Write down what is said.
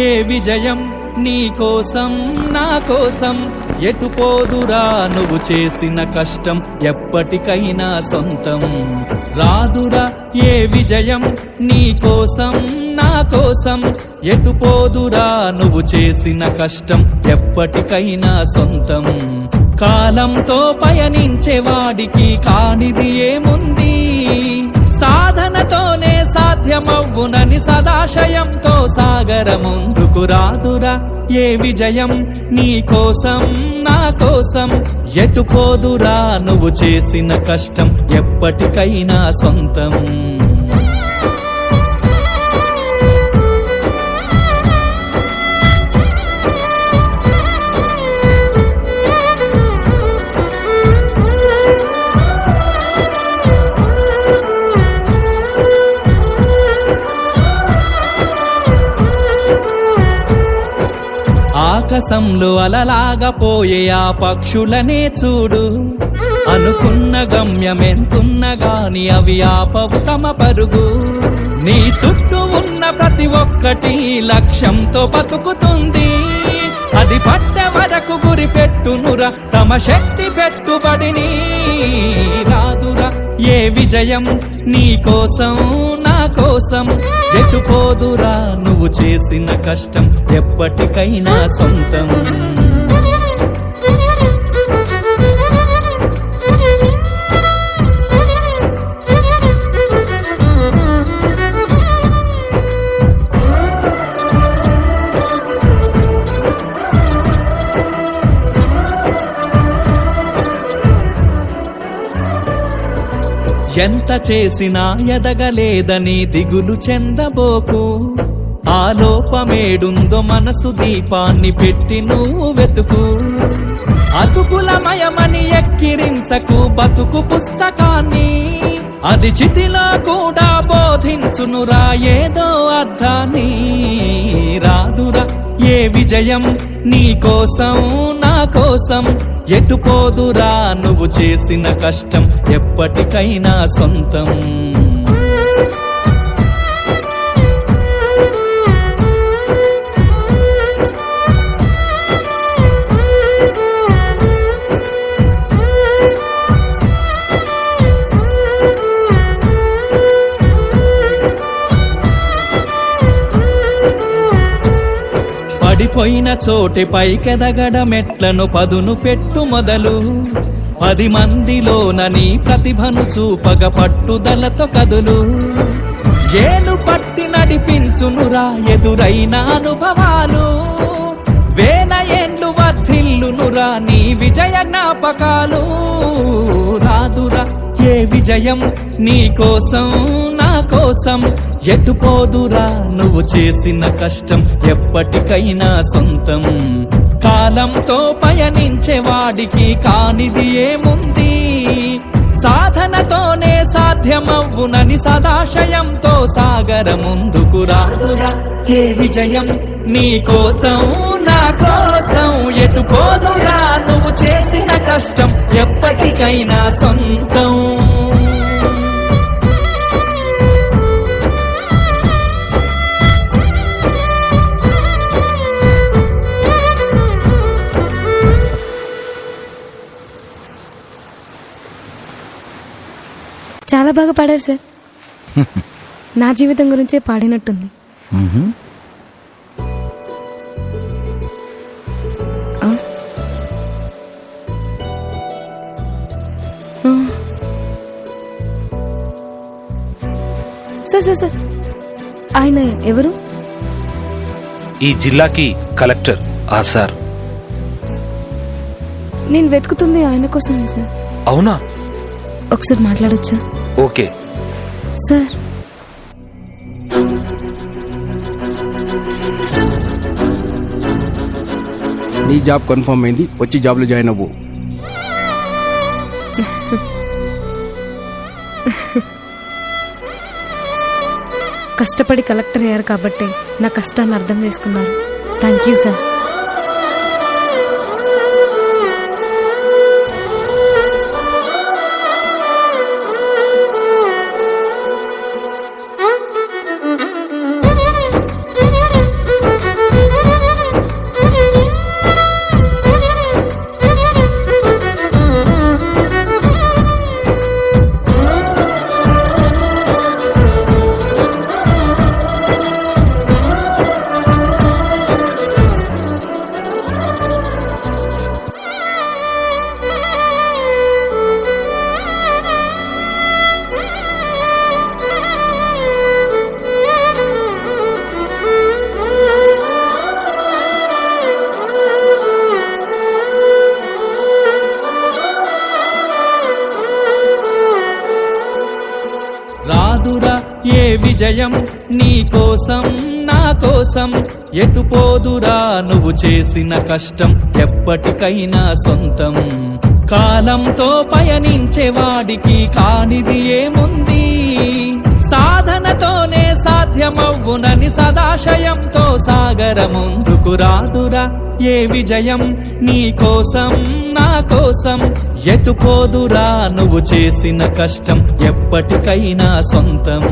ఏ విజయం నీ కోసం నా కోసం ఎటు పోదురా నువ్వు చేసిన కష్టం ఎప్పటికైనా సొంతం రాదురా ఏ విజయం నీ కోసం నా కోసం ఎటు పోదురా నువ్వు చేసిన కష్టం ఎప్పటికైనా సొంతం కాలంతో పయనించేవాడికి కానిది ఏముంది సాధనతోనే సాధ్యమవ్వునని సదాశయంతో సాగర ముందుకు రాదురా ఏ విజయం నీ కోసం నా కోసం ఎటు పోదురా నువ్వు చేసిన కష్టం ఎప్పటికైనా సొంతం ఆకాశంలో అలలాగా పోయే ఆ పక్షులనే చూడు అనుకున్న గమ్యమెంతున్న గాని అవి ఆపవు తమ పరుగు నీ చుట్టూ ఉన్న ప్రతి ఒక్కటి లక్ష్యంతో బతుకుతుంది అది పట్టే వరకు గురి పెట్టునురా తమ శక్తి పెట్టుబడిని రాదురా ఏ విజయం నీ కోసం నా కోసం ఎటు పోదురా నువ్వు చేసిన కష్టం ఎప్పటికైనా సొంతం ఎంత చేసినా ఎదగలేదని దిగులు చెందబోకు ఆ లోపమేడుందో మనసు దీపాన్ని పెట్టి నువ్వు వెతుకు అతుకులమయమని ఎక్కిరించకు బతుకు పుస్తకాన్ని అది చితిలో కూడా బోధించునురా ఏదో అర్థాన్ని రాదురా ఏ విజయం నీ కోసం నా కోసం ఎటు పోదురా నువ్వు చేసిన కష్టం ఎప్పటికైనా సొంతం పడిపోయిన చోటే పైకెదగడ మెట్లను పదును పెట్టు మొదలు 10 మందిలోన నీ ప్రతిభను చూపగ పట్టుదలతో కదులు ఏలు పట్టి నడిపించునురా ఎదురైన అనుభవాలు వేల ఏండ్లు వర్ధిల్లునురా నీ విజయ జ్ఞాపకాలు రాదురా ఏ విజయం నీ కోసం నా కోసం ఎటు పోదురా నువ్వు చేసిన కష్టం ఎప్పటికైనా సొంతం కాలంతో పయనించేవాడికి కానిది ఏముంది సాధనతోనే సాధ్యమవ్వునని సదాశయంతో సాగర ముందుకు రాదురా ఏ విజయం నీ కోసం నా కోసం ఎటు పోదురా నువ్వు చేసిన కష్టం ఎప్పటికైనా సొంతం చాలా బాగా పాడారు సార్. నా జీవితం గురించే పాడినట్టుంది. సార్ సార్ సార్ ఆయన ఎవరు? ఈ జిల్లాకి కలెక్టర్ ఆ సార్. నేను వెతుకుతుంది ఆయన కోసమే సార్. అవునా? ఒకసారి మాట్లాడొచ్చా? Okay sir. నీ జాబ్ కన్ఫర్మ్ అయింది, వచ్చి జాబ్లో జాయిన్ అవ్వు. కష్టపడి కలెక్టర్ అయ్యారు కాబట్టి నా కష్టాన్ని అర్థం చేసుకున్నారు. Thank you sir. విజయం నీ కోసం నా కోసం ఎటుపోదురా నువ్వు చేసిన కష్టం ఎప్పటికైనా సొంతం కాలంతో పయనించేవాడికి కానిది ఏముంది సాధనతోనే సాధ్యమవ్వునని సదాశయంతో సాగర ముందుకు రాదురా ఏ విజయం నీ కోసం నా కోసం ఎటుపోదురా నువ్వు చేసిన కష్టం ఎప్పటికైనా సొంతం